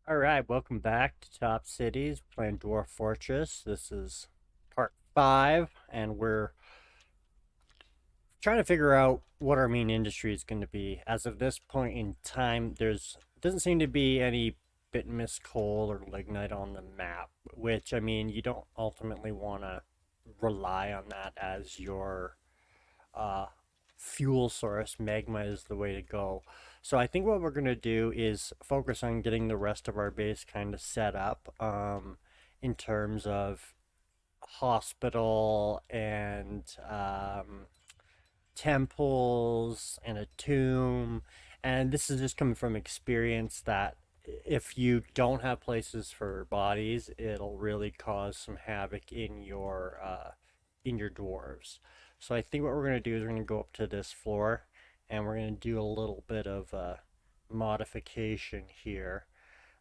Alright, welcome back to Top Cities. We're playing Dwarf Fortress. This is part 5, and we're trying to figure out what our main industry is going to be. As of this point in time, there's doesn't seem to be any bituminous coal or lignite on the map, which, I mean, you don't ultimately want to rely on that as your uh, fuel source. Magma is the way to go. So I think what we're going to do is focus on getting the rest of our base kind of set up in terms of hospital and temples and a tomb. And this is just coming from experience that if you don't have places for bodies, it'll really cause some havoc in your dwarves. So I think what we're going to do is we're going to go up to this floor and we're going to do a little bit of modification here.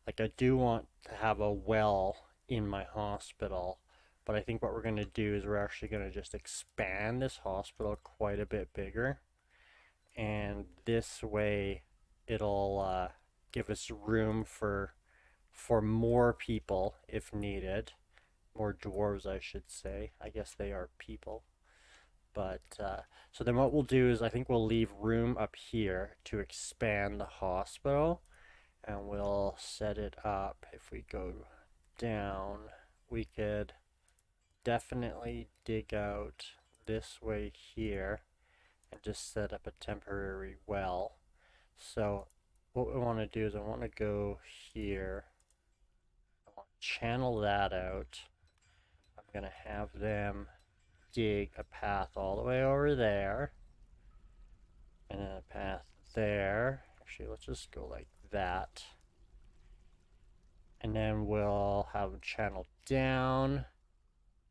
Like I do want to have a well in my hospital, but I think what we're going to do is we're actually going to just expand this hospital quite a bit bigger. And this way it'll give us room for more people if needed. More dwarves, I should say. I guess they are people. But so then what we'll do is I think we'll leave room up here to expand the hospital, and we'll set it up. If we go down, we could definitely dig out this way here and just set up a temporary well. So what we want to do is I want to go here. I want to channel that out. I'm going to have them dig a path all the way over there, and then a path there. Actually, let's just go like that. And then we'll have a channel down,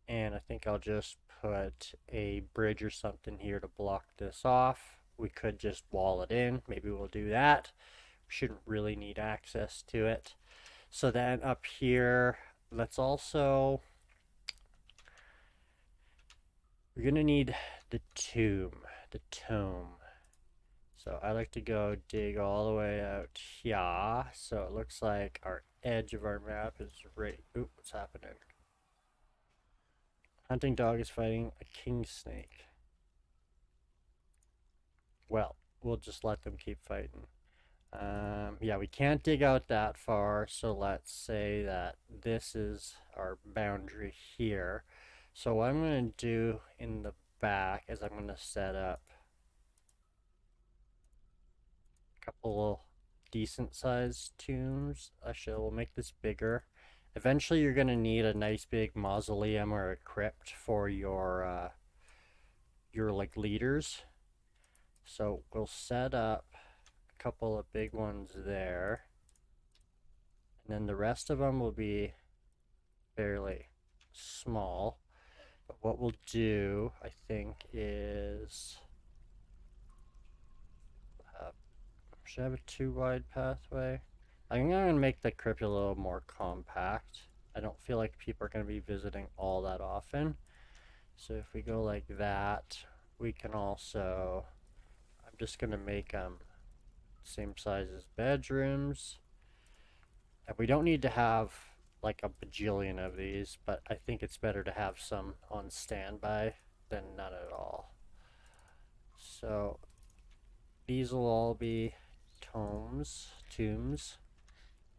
and I think I'll just put a bridge or something here to block this off. We could just wall it in. Maybe we'll do that. We shouldn't really need access to it. So then up here, let's also, we're gonna need the tome. So I like to go dig all the way out here. So it looks like our edge of our map is right. Oop, what's happening? Hunting dog is fighting a king snake. Well, we'll just let them keep fighting. Yeah, we can't dig out that far, so let's say that this is our boundary here. So what I'm going to do in the back is I'm going to set up a couple decent sized tombs. Actually, we'll make this bigger. Eventually, you're going to need a nice big mausoleum or a crypt for your like leaders. So we'll set up a couple of big ones there. And then the rest of them will be fairly small. But what we'll do, I think, is should I have a too wide pathway? I think I'm going to make the crypt a little more compact. I don't feel like people are going to be visiting all that often. So if we go like that, we can also, I'm just going to make them same size as bedrooms. And we don't need to have like a bajillion of these, but I think it's better to have some on standby than none at all. So these will all be tombs, and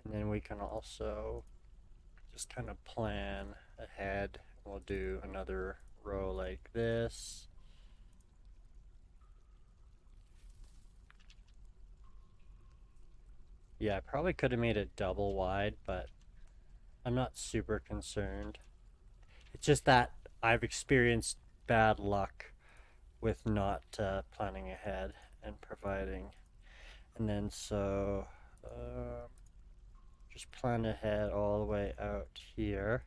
then we can also just kind of plan ahead. We'll do another row like this. Yeah, I probably could have made it double wide, but I'm not super concerned. It's just that I've experienced bad luck with not planning ahead and providing. And then so just plan ahead all the way out here.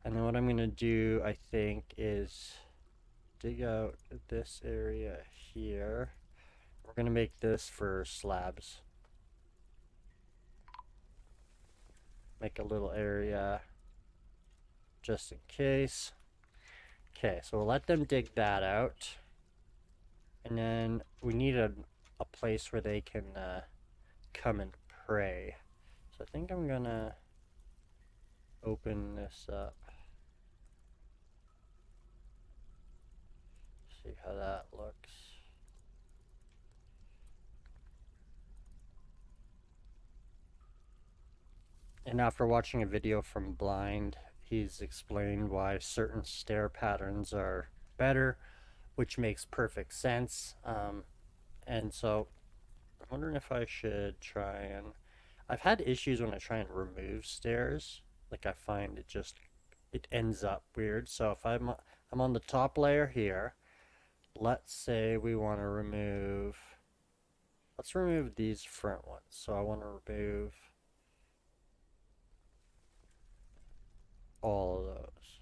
And then what I'm going to do, I think, is dig out this area here. We're going to make this for slabs. Make a little area just in case. Okay, so we'll let them dig that out. And then we need a place where they can come and pray. So I think I'm gonna open this up. See how that looks. And after watching a video from Blind, he's explained why certain stair patterns are better, which makes perfect sense. And so I'm wondering if I should try and. I've had issues when I try and remove stairs. Like I find it ends up weird. So if I'm on the top layer here, let's say we want to remove. Let's remove these front ones. So I want to remove all of those.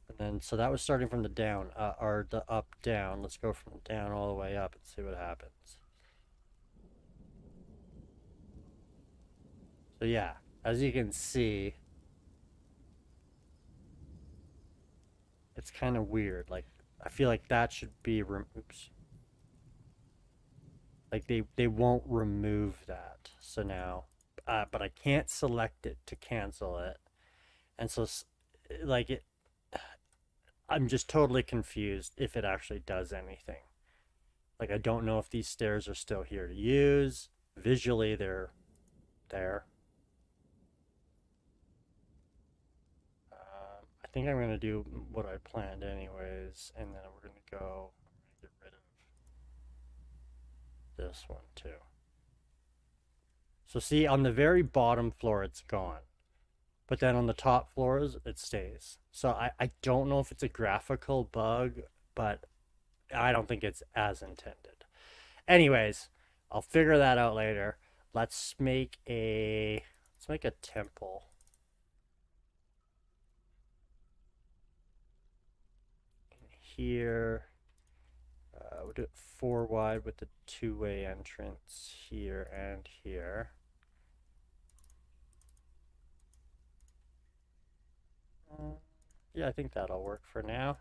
And then, so that was starting from the down, or the up down. Let's go from down all the way up and see what happens. So yeah, as you can see, it's kind of weird. Like, I feel like that should be, oops. Like they won't remove that. So now, but I can't select it to cancel it. And so, like it, I'm just totally confused if it actually does anything. Like I don't know if these stairs are still here to use. Visually, they're there. I think I'm gonna do what I planned anyways, and then we're gonna get rid of this one too. So see, on the very bottom floor, it's gone. But then on the top floors, it stays. So I don't know if it's a graphical bug, but I don't think it's as intended. Anyways, I'll figure that out later. Let's make a temple. Here. We'll do it 4 wide with the 2-way entrance here and here. Yeah, I think that'll work for now.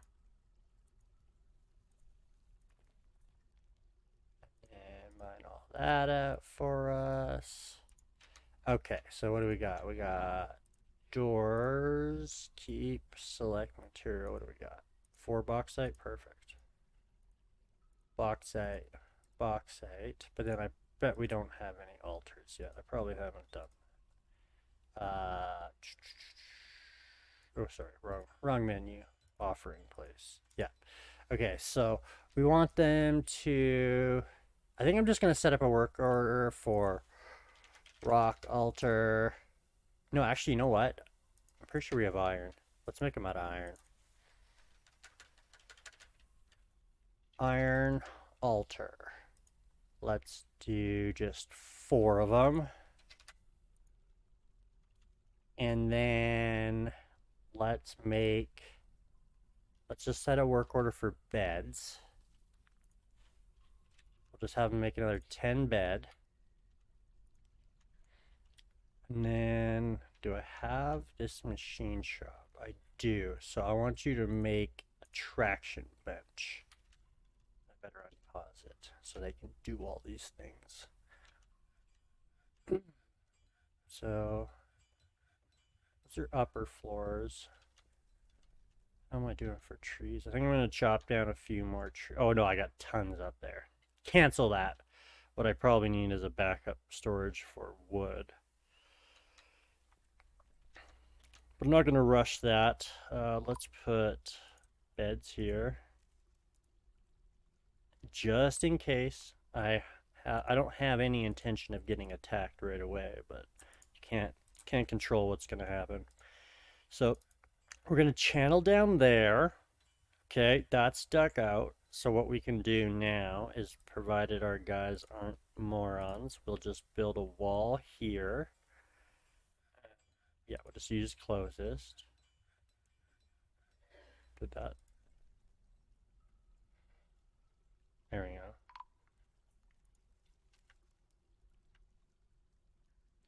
And mine all that out for us. Okay, so what do we got? We got doors, keep, select material. What do we got? 4 bauxite, perfect. Bauxite, bauxite. But then I bet we don't have any altars yet. I probably haven't done. Oh, sorry, wrong menu. Offering place. Yeah. Okay, so we want them to. I think I'm just gonna set up a work order for rock altar. No, actually, you know what? I'm pretty sure we have iron. Let's make them out of iron. Iron altar. Let's do just 4 of them. And then let's just set a work order for beds. We'll just have them make another 10 bed. And then, do I have this machine shop? I do. So I want you to make a traction bench. I better unpause it so they can do all these things. So, those are upper floors. How am I doing for trees? I think I'm going to chop down a few more trees. Oh no, I got tons up there. Cancel that. What I probably need is a backup storage for wood. But I'm not going to rush that. Let's put beds here. Just in case. I don't have any intention of getting attacked right away, but you can't control what's going to happen. So we're going to channel down there. Okay, that's dug out. So what we can do now is, provided our guys aren't morons, we'll just build a wall here. Yeah, we'll just use closest. Did that. There we go.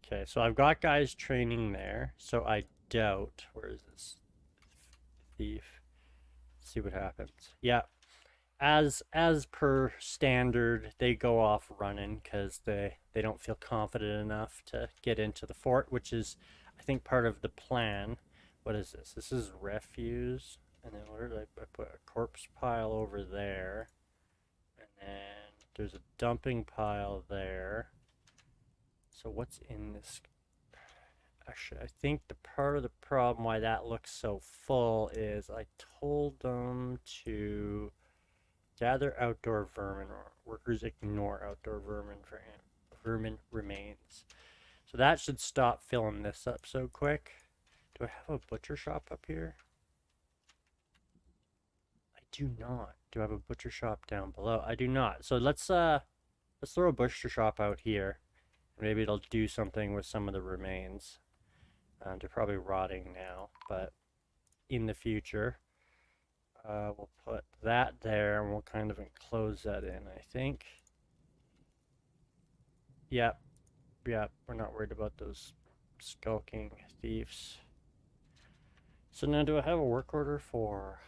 Okay, so I've got guys training there. So I doubt, where is this thief? Let's see what happens. Yeah, as per standard, they go off running because they don't feel confident enough to get into the fort, which is, I think, part of the plan. What is this? This is refuse, and then where did I put a corpse pile over there, and then there's a dumping pile there. So what's in this? Actually, I think the part of the problem why that looks so full is I told them to gather outdoor vermin. Workers ignore outdoor vermin for vermin remains. So that should stop filling this up so quick. Do I have a butcher shop up here? I do not. Do I have a butcher shop down below? I do not. So let's throw a butcher shop out here. Maybe it'll do something with some of the remains. They're probably rotting now, but in the future, we'll put that there and we'll kind of enclose that in, I think. Yep, yep, we're not worried about those skulking thieves. So now do I have a work order for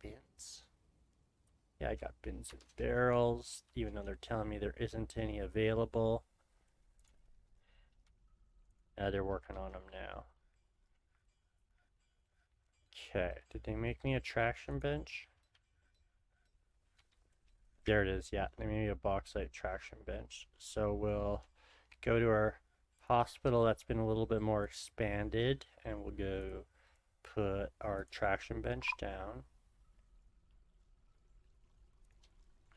bins? Yeah, I got bins and barrels, even though they're telling me there isn't any available. They're working on them now. Okay, did they make me a traction bench? There it is, yeah, they made me a bauxite traction bench. So we'll go to our hospital that's been a little bit more expanded, and we'll go put our traction bench down.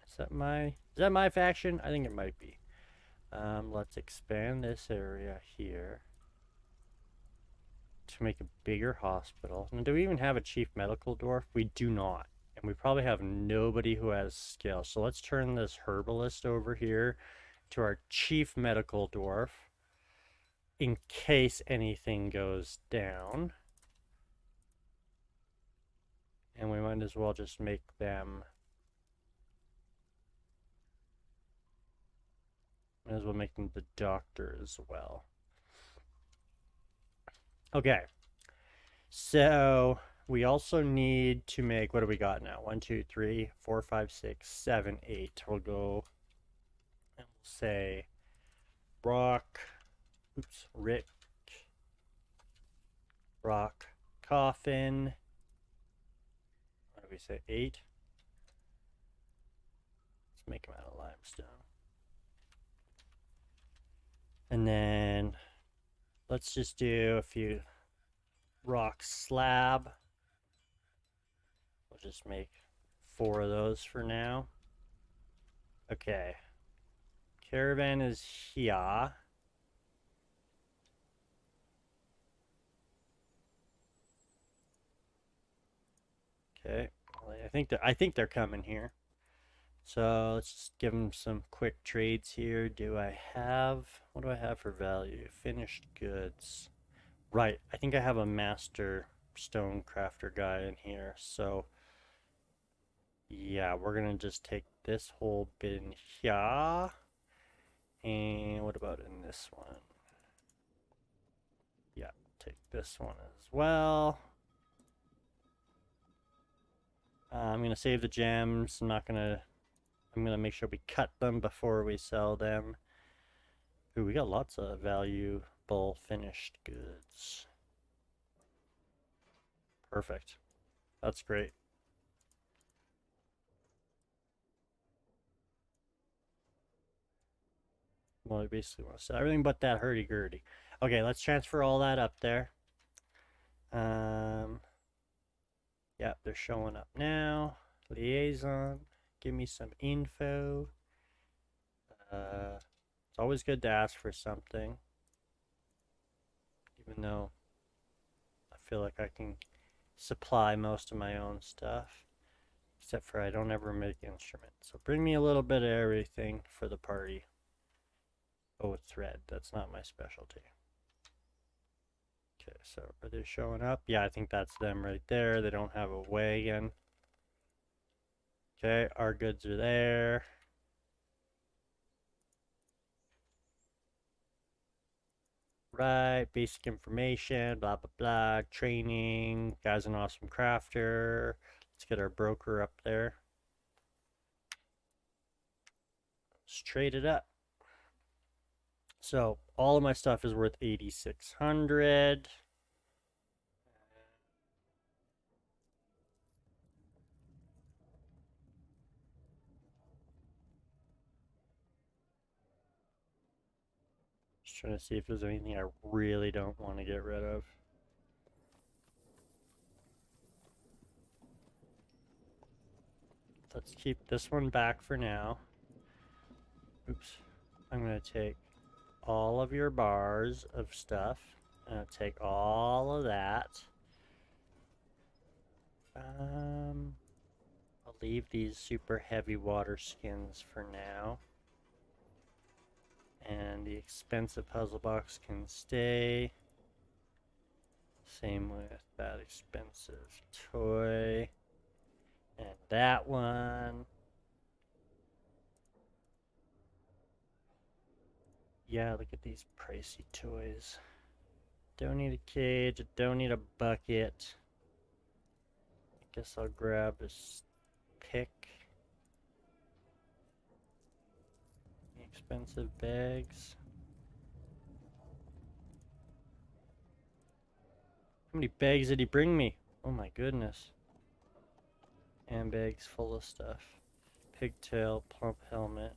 Is that my faction? I think it might be. Let's expand this area here to make a bigger hospital. And do we even have a chief medical dwarf? We do not. And we probably have nobody who has skill. So let's turn this herbalist over here to our chief medical dwarf in case anything goes down. And we might as well just make them. Might as well make them the doctor as well. Okay. So we also need to make, what do we got now? 1, 2, 3, 4, 5, 6, 7, 8. We'll go and we'll say rock, Rick, rock, coffin. What do we say? 8. Let's make them out of limestone. And then let's just do a few rock slab. We'll just make 4 of those for now. Okay. Caravan is here. Okay. Well, I think they're coming here. So let's just give them some quick trades here. What do I have for value? Finished goods. Right, I think I have a master stone crafter guy in here. So yeah, we're gonna just take this whole bit in here. And what about in this one? Yeah, take this one as well. I'm gonna save the gems. I'm gonna make sure we cut them before we sell them. Ooh, we got lots of valuable finished goods. Perfect. That's great. Well, I basically want to sell everything but that hurdy-gurdy. Okay, let's transfer all that up there. Yeah, they're showing up now. Liaison, give me some info. It's always good to ask for something, even though I feel like I can supply most of my own stuff, except for I don't ever make instruments. So bring me a little bit of everything for the party. Oh, thread. That's not my specialty. Okay, so are they showing up? Yeah, I think that's them right there. They don't have a wagon. Okay, our goods are there. Right, basic information, blah, blah, blah, training. Guy's an awesome crafter. Let's get our broker up there. Let's trade it up. So all of my stuff is worth 8,600. Just trying to see if there's anything I really don't want to get rid of. Let's keep this one back for now. Oops. I'm going to take all of your bars of stuff. I'm going to take all of that. I'll leave these super heavy water skins for now. And the expensive puzzle box can stay. Same with that expensive toy. And that one. Yeah, look at these pricey toys. Don't need a cage, don't need a bucket. I guess I'll grab this pick. Expensive bags. How many bags did he bring me? Oh my goodness. And bags full of stuff. Pigtail, plump helmet.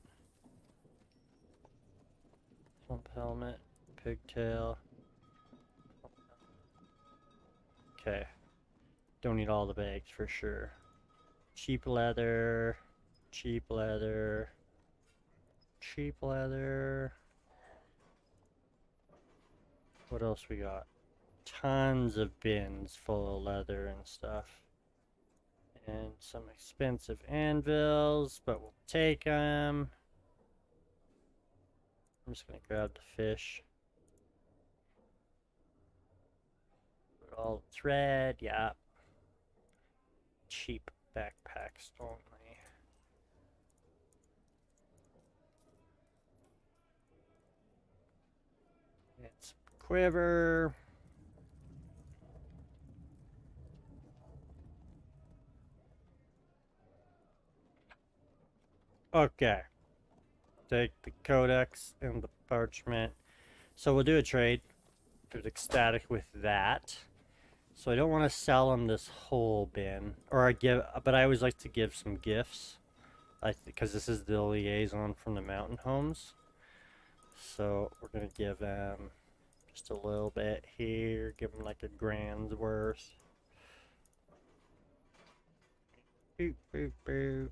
Plump helmet, pigtail. Okay. Don't need all the bags for sure. Cheap leather. Cheap leather. Cheap leather. What else we got? Tons of bins full of leather and stuff. And some expensive anvils, but we'll take them. I'm just going to grab the fish. Put all the thread, yeah. Cheap backpacks only. It's quiver. Okay. Take the codex and the parchment. So we'll do a trade. There's ecstatic with that. So I don't want to sell them this whole bin, or but I always like to give some gifts, because this is the liaison from the mountain homes. So we're gonna give them just a little bit here. Give them like a grand's worth. Boop boop boop.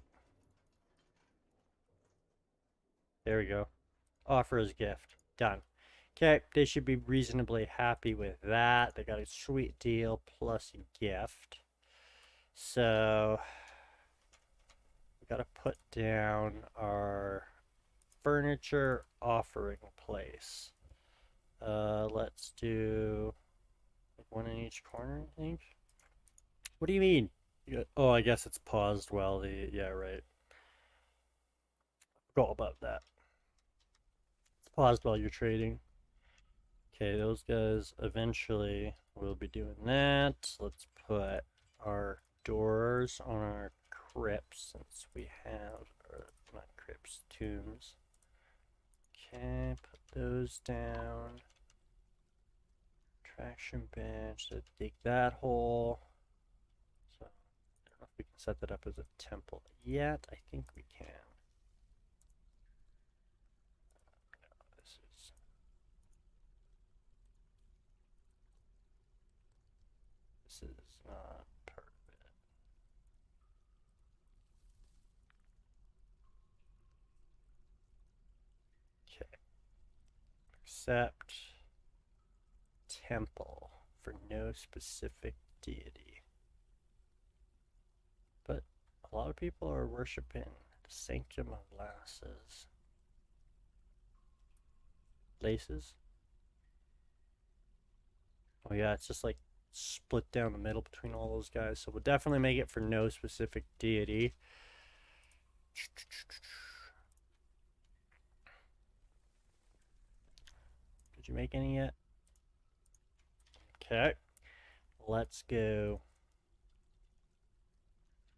There we go. Offer as gift. Done. Okay, they should be reasonably happy with that. They got a sweet deal plus a gift. So we got to put down our furniture offering place. Let's do one in each corner, I think. What do you mean? Oh, I guess it's paused while the, yeah, right. Go about that. It's paused while you're trading. Okay, those guys eventually will be doing that. Let's put our doors on our crypts since we have, or not crypts, tombs. Okay, put those down. Traction bench, let's dig that hole. So, I don't know if we can set that up as a temple yet. I think we can. This is not perfect. Okay. Accept temple for no specific deity. But a lot of people are worshiping the sanctum of lasses. Laces? Oh yeah, it's just like split down the middle between all those guys. So we'll definitely make it for no specific deity. Did you make any yet? Okay. Let's go.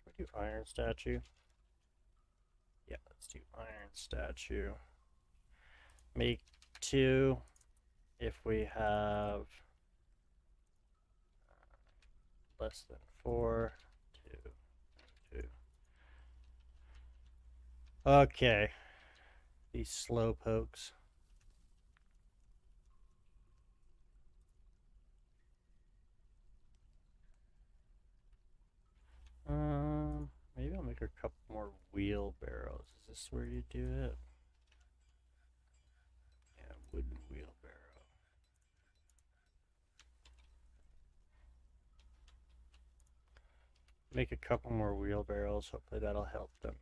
Can we do iron statue? Yeah, let's do iron statue. Make 2 if we have less than 4. 2, 2. Okay. These slow pokes. Maybe I'll make a couple more wheelbarrows. Is this where you do it? Yeah, wooden wheelbarrow. Make a couple more wheelbarrows. Hopefully that'll help them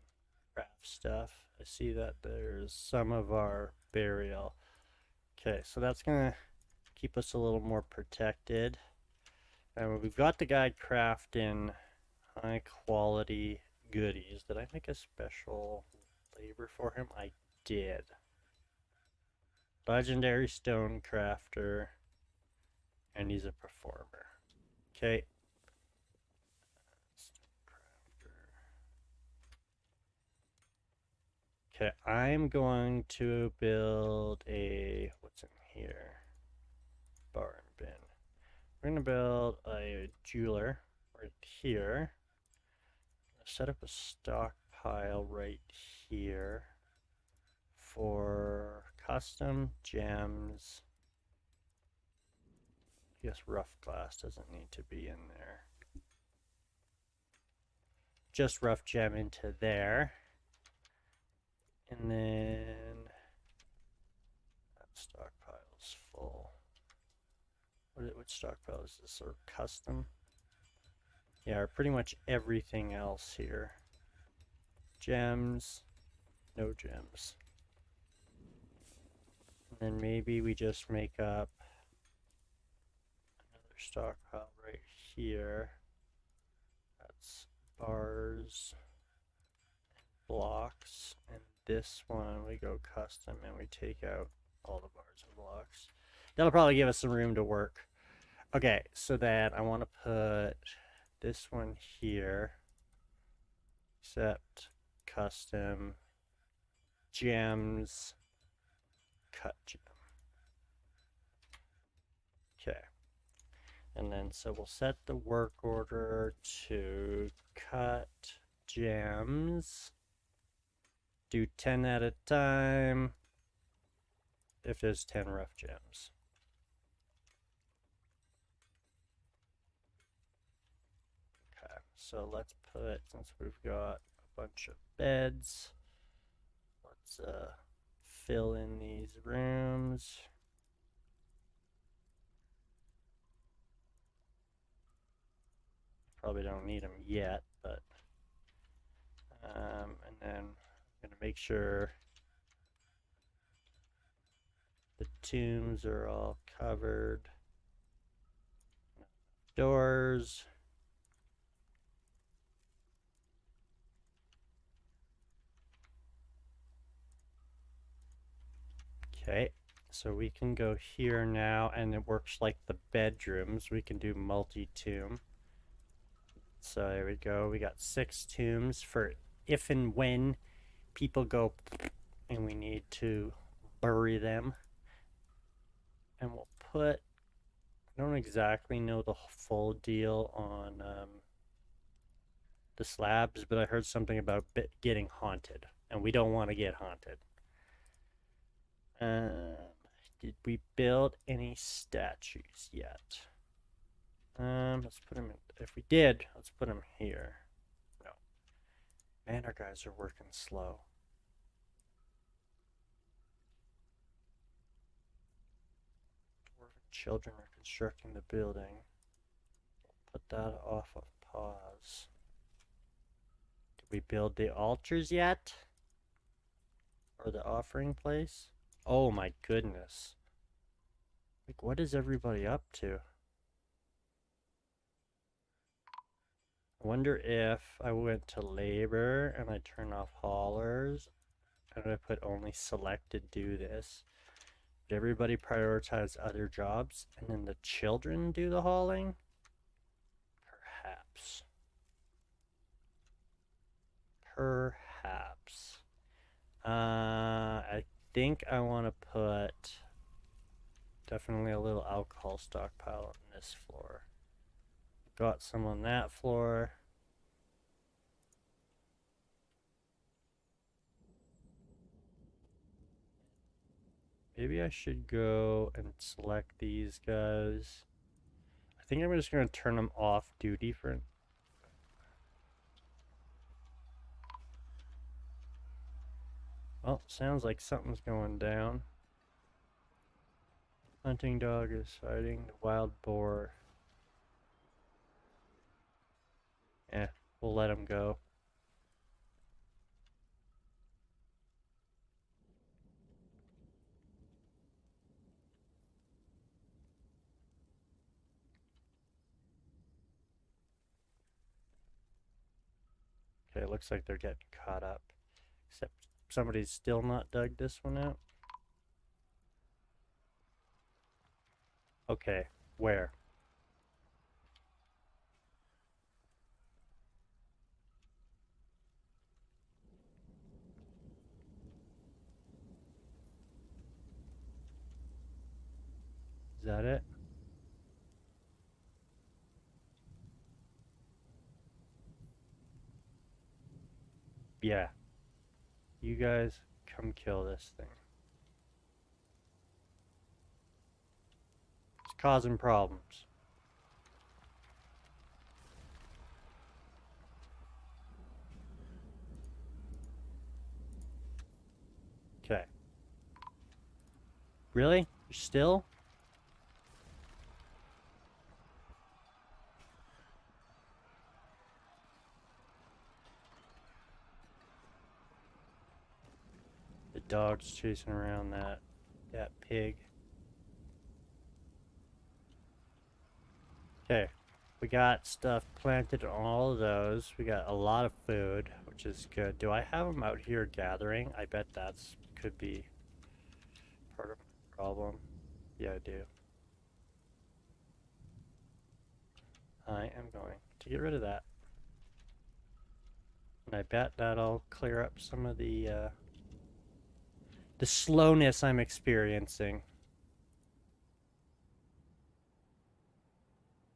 craft stuff. I see that there's some of our burial. Okay, so that's gonna keep us a little more protected. And we've got the guy crafting high quality goodies. Did I make a special labor for him? I did. Legendary stone crafter, and he's a performer. Okay. Okay, I'm going to build a, what's in here? Barn bin. We're going to build a jeweler right here. Set up a stockpile right here for custom gems. I guess rough glass doesn't need to be in there. Just rough gem into there. And then that stockpile's full. Which stockpile is this? Or custom? Yeah, pretty much everything else here. Gems, no gems. And then maybe we just make up another stockpile right here. That's bars, blocks, and this one we go custom and we take out all the bars and blocks. That'll probably give us some room to work. Okay, so then I want to put this one here, except custom gems, cut gem. Okay, and then so we'll set the work order to cut gems, do 10 at a time if there's 10 rough gems. Okay, so let's put, since we've got a bunch of beds, let's fill in these rooms. Probably don't need them yet, but and then I'm gonna make sure the tombs are all covered. Doors. Okay, so we can go here now, and it works like the bedrooms. We can do multi-tomb. So there we go. We got 6 tombs for if and when people go and we need to bury them. And we'll put, I don't exactly know the full deal on the slabs, but I heard something about getting haunted, and we don't want to get haunted. Did we build any statues yet? Let's put them in. If we did, let's put them here. No. Man, our guys are working slow. Dwarven children are constructing the building. Put that off of pause. Did we build the altars yet? Or the offering place? Oh my goodness. Like, what is everybody up to? I wonder if I went to labor and I turn off haulers and I put only selected do this. Did everybody prioritize other jobs and then the children do the hauling? Perhaps. Perhaps. think I want to put definitely a little alcohol stockpile on this floor. Got some on that floor. Maybe I should go and select these guys. I think I'm just going to turn them off duty for... Well, sounds like something's going down. Hunting dog is fighting the wild boar. Eh, we'll let him go. Okay, looks like they're getting caught up. Except somebody's still not dug this one out. Okay, where? Is that it? Yeah. You guys come kill this thing. It's causing problems. Okay. Really? You're still? The dog's chasing around that pig. Okay. We got stuff planted on all of those. We got a lot of food, which is good. Do I have them out here gathering? I bet that's could be part of the problem. Yeah, I do. I am going to get rid of that. And I bet that'll clear up some of the slowness I'm experiencing.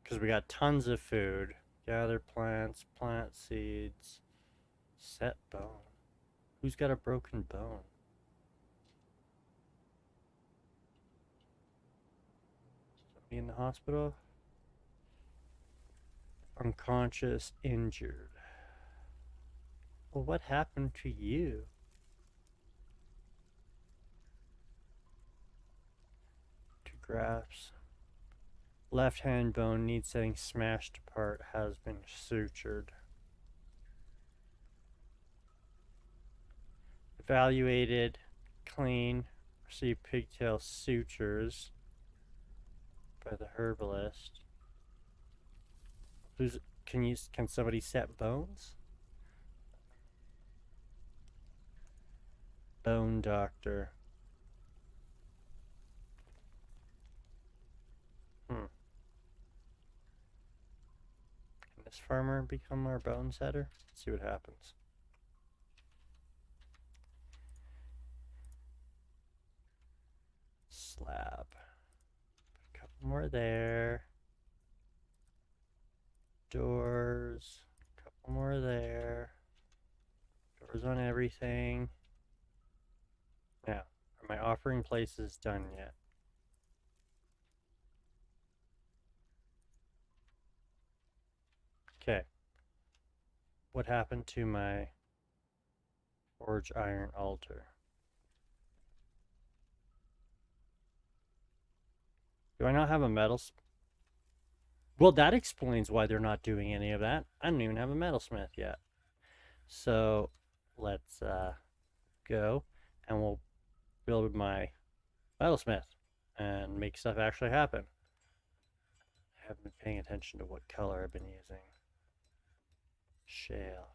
Because we got tons of food. Gather plants, plant seeds, set bone. Who's got a broken bone? Somebody in the hospital? Unconscious, injured. Well, what happened to you? Two grafts. Left hand bone needs getting smashed apart, has been sutured. Evaluated, clean, received pigtail sutures by the herbalist. Who's can somebody set bones? Bone doctor. Hmm. Can this farmer become our bone setter? Let's see what happens. Slab. A couple more there. Doors. A couple more there. Doors on everything. Now, are my offering places done yet? Okay. What happened to my forge iron altar? Do I not have a metal? Well, that explains why they're not doing any of that. I don't even have a metalsmith yet. So let's go and we'll build my metalsmith and make stuff actually happen. I haven't been paying attention to what color I've been using. Shale.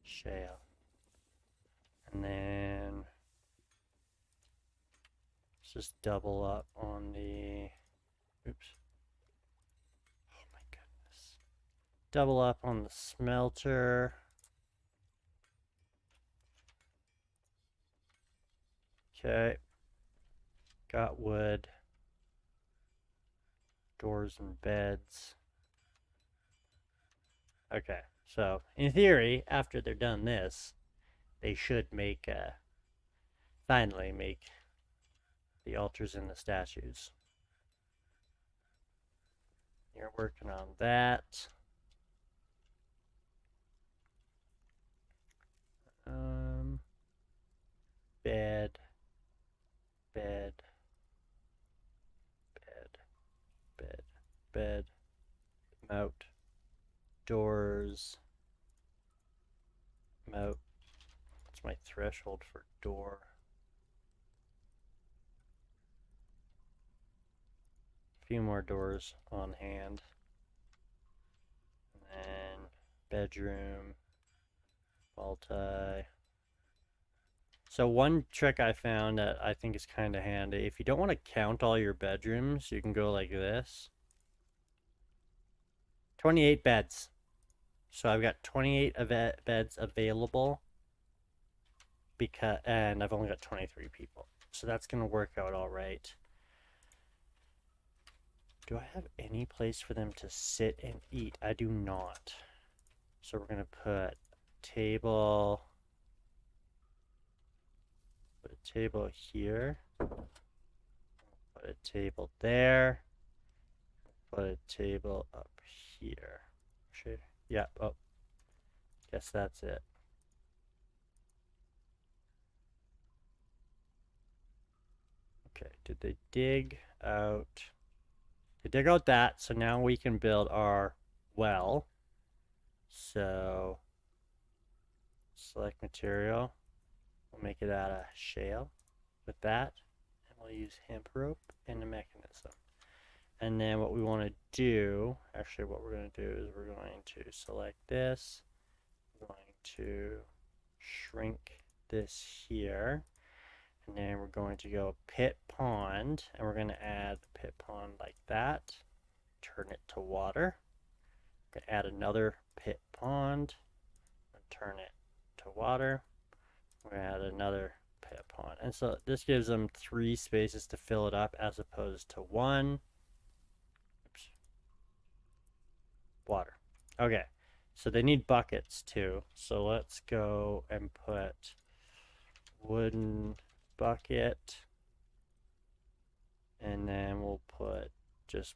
Shale. And then let's just double up on the, oops. Oh my goodness. Double up on the smelter. Okay. Got wood. Doors and beds. Okay. So, in theory, after they're done this, they should finally make the altars and the statues. You're working on that. Bed, bed, bed, bed, bed, moat, doors, moat. What's my threshold for door? A few more doors on hand. And then bedroom, multi. So one trick I found that I think is kind of handy, if you don't want to count all your bedrooms, you can go like this. 28 beds. So I've got 28 beds available and I've only got 23 people. So that's going to work out all right. Do I have any place for them to sit and eat? I do not. So we're going to put table, put a table here, put a table there, put a table up here. Sure. Yeah, oh, guess that's it. Okay, did they dig out? They dig out that, so now we can build our well. So, select material. We'll make it out of shale with that. And we'll use hemp rope and a mechanism. And then what we want to do, actually what we're going to do is we're going to select this. We're going to shrink this here. And then we're going to go pit pond. And we're going to add the pit pond like that. Turn it to water. We're going to add another pit pond. And turn it to water. We're going to add another pit pond. And so this gives them 3 spaces to fill it up as opposed to 1. Oops. Water. Okay. So they need buckets too. So let's go and put wooden bucket. And then we'll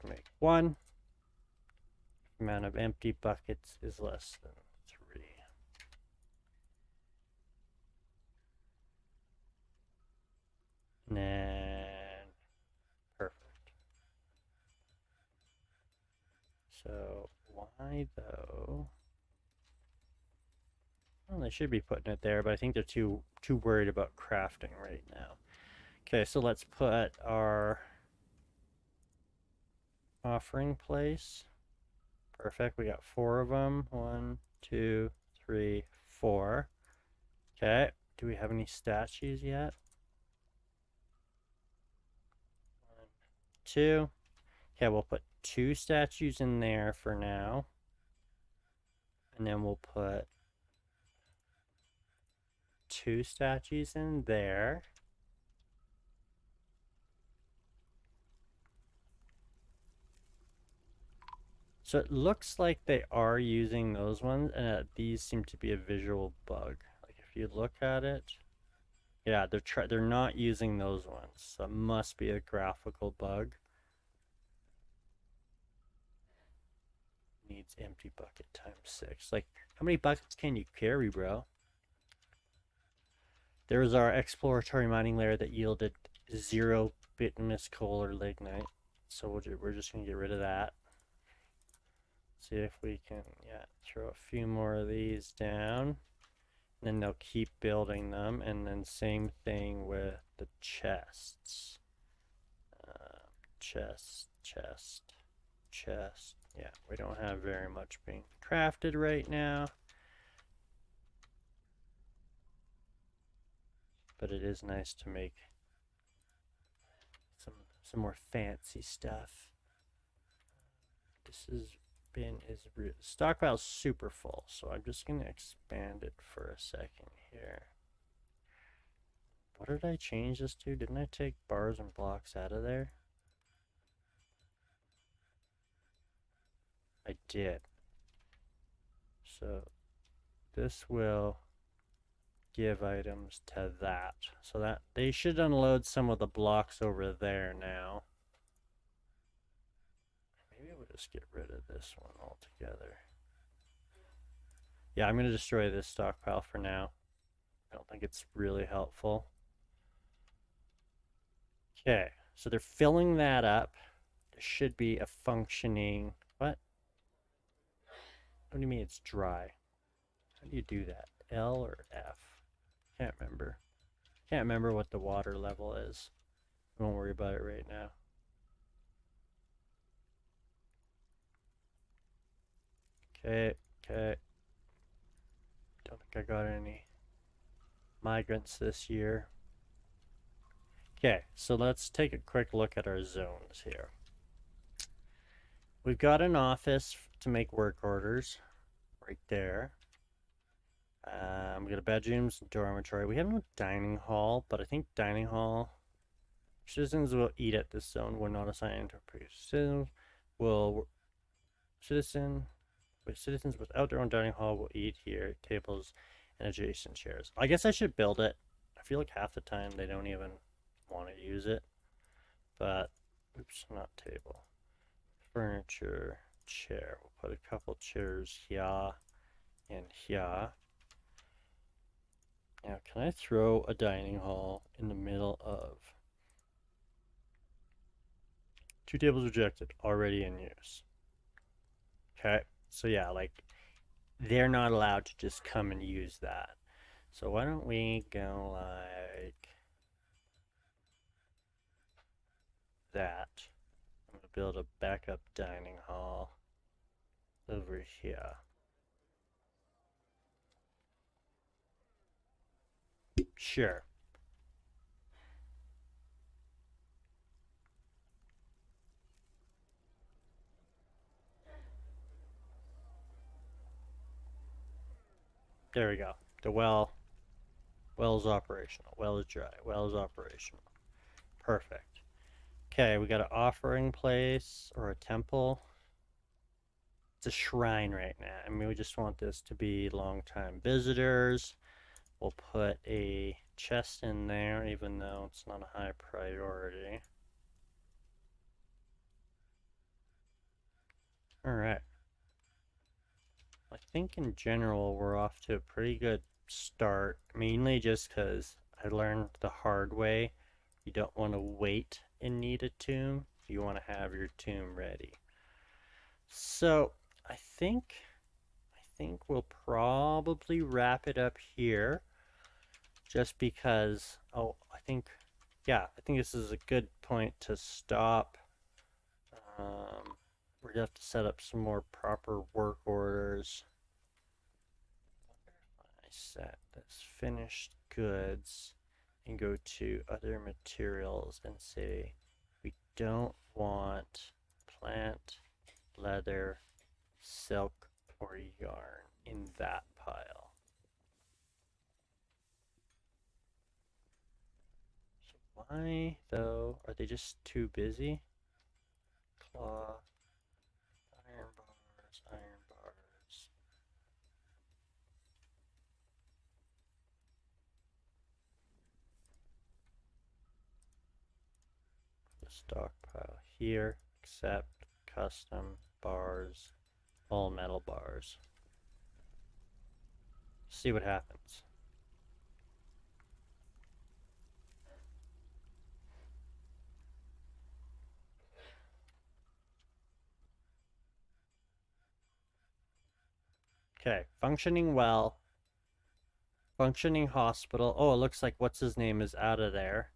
make 1. Amount of empty buckets is less than 3. And then, perfect. So why though? Well, they should be putting it there, but I think they're too worried about crafting right now. Okay, so let's put our offering place. Perfect. We got 4 of them. 1, 2, 3, 4. Okay. Do we have any statues yet? 1, 2. Okay, we'll put 2 statues in there for now. And then we'll put 2 statues in there. So it looks like they are using those ones, and these seem to be a visual bug. Like if you look at it, yeah, they're not using those ones. So it must be a graphical bug. Needs empty bucket times 6. Like, how many buckets can you carry, bro? There was our exploratory mining layer that yielded 0 bituminous coal or lignite. So we're just gonna get rid of that. See if we can, yeah, throw a few more of these down. And then they'll keep building them. And then same thing with the chests. Chest, chest, chest. Yeah, we don't have very much being crafted right now. But it is nice to make some more fancy stuff. Stockpile's super full, so I'm just gonna expand it for a second here. What did I change this to? Didn't I take bars and blocks out of there? I did. So this will give items to that. So that they should unload some of the blocks over there now. Maybe we'll just get rid of this one altogether. Yeah, I'm going to destroy this stockpile for now. I don't think it's really helpful. Okay, so they're filling that up. There should be a functioning... What? What do you mean it's dry? How do you do that? L or F? Can't remember. Can't remember what the water level is. We won't worry about it right now. Okay, okay. Don't think I got any migrants this year. Okay, so let's take a quick look at our zones here. We've got an office to make work orders right there. We got a bedrooms and dormitory. We have no dining hall, but I think dining hall citizens will eat at this zone. We're not assigned to a citizens will citizens without their own dining hall will eat here. Tables and adjacent chairs. I guess I should build it. I feel like half the time they don't even want to use it. But oops, not table. Furniture, chair. We'll put a couple chairs here and here. Now, can I throw a dining hall in the middle of two tables rejected, already in use? Okay, so yeah, like they're not allowed to just come and use that. So why don't we go like that? I'm gonna build a backup dining hall over here. Sure. There we go. The well is operational. Well is dry. Well is operational. Perfect. Okay, we got an offering place or a temple. It's a shrine right now. I mean, we just want this to be long-time visitors. We'll put a chest in there, even though it's not a high priority. All right. I think in general we're off to a pretty good start, mainly just because I learned the hard way. You don't want to wait and need a tomb. You want to have your tomb ready. So I think we'll probably wrap it up here just because I think this is a good point to stop. We're gonna have to set up some more proper work orders. I set this finished goods and go to other materials and say we don't want plant, leather, silk, or yarn in that pile. So why though? Are they just too busy? Cloth, iron bars, iron bars. The stockpile here, except custom bars, all metal bars. See what happens. Okay, functioning well. Functioning hospital. Oh, it looks like what's his name is out of there.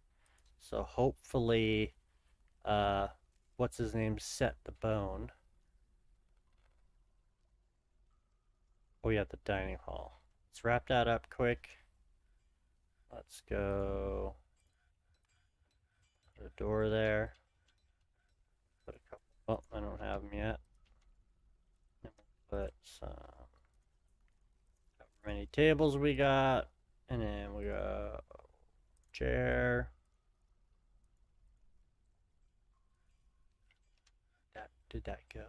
So hopefully, what's his name set the bone. Oh yeah, the dining hall. Let's wrap that up quick. Let's go. Put a door there. Put a couple. Oh, I don't have them yet. Put some. How many tables we got? And then we got Chair. Did that go?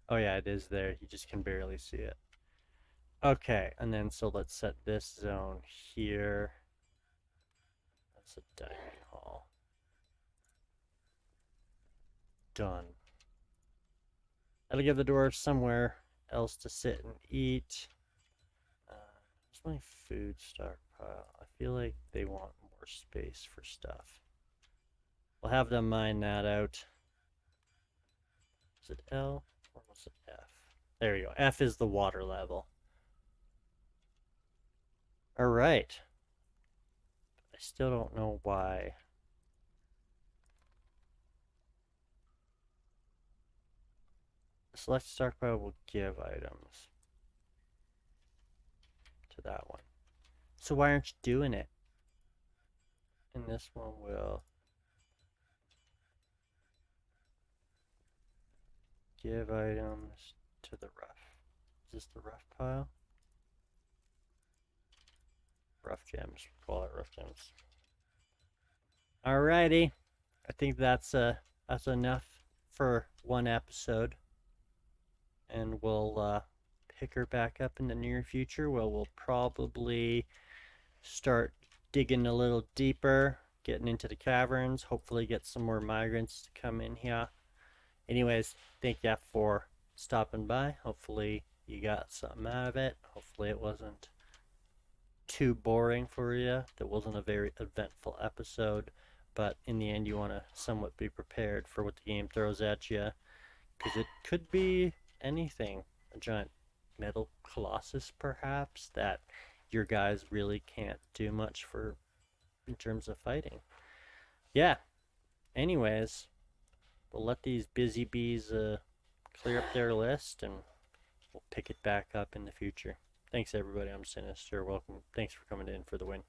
Oh yeah, it is there. You just can barely see it. Okay, and then so let's set this zone here. That's a dining hall. Done. That'll give the dwarves somewhere else to sit and eat. Where's my food stockpile? I feel like they want more space for stuff. We'll have them mine that out. Is it L or was it F? There you go. F is the water level. All right. I still don't know why. Select stockpile will give items to that one. So why aren't you doing it? And this one will give items to the rough. Is this the rough pile? Rough gems. Call it rough gems. Alrighty. I think that's enough for one episode. And we'll pick her back up in the near future. Well, we'll probably start digging a little deeper, getting into the caverns, hopefully get some more migrants to come in here. Anyways, thank you for stopping by. Hopefully you got something out of it. Hopefully it wasn't too boring for you. That wasn't a very eventful episode, but in the end you want to somewhat be prepared for what the game throws at you, because it could be anything. A giant metal colossus perhaps that your guys really can't do much for in terms of fighting. Yeah, anyways, we'll let these busy bees clear up their list, and we'll pick it back up in the future. Thanks everybody. I'm Sinister. Welcome. Thanks for coming in for the win.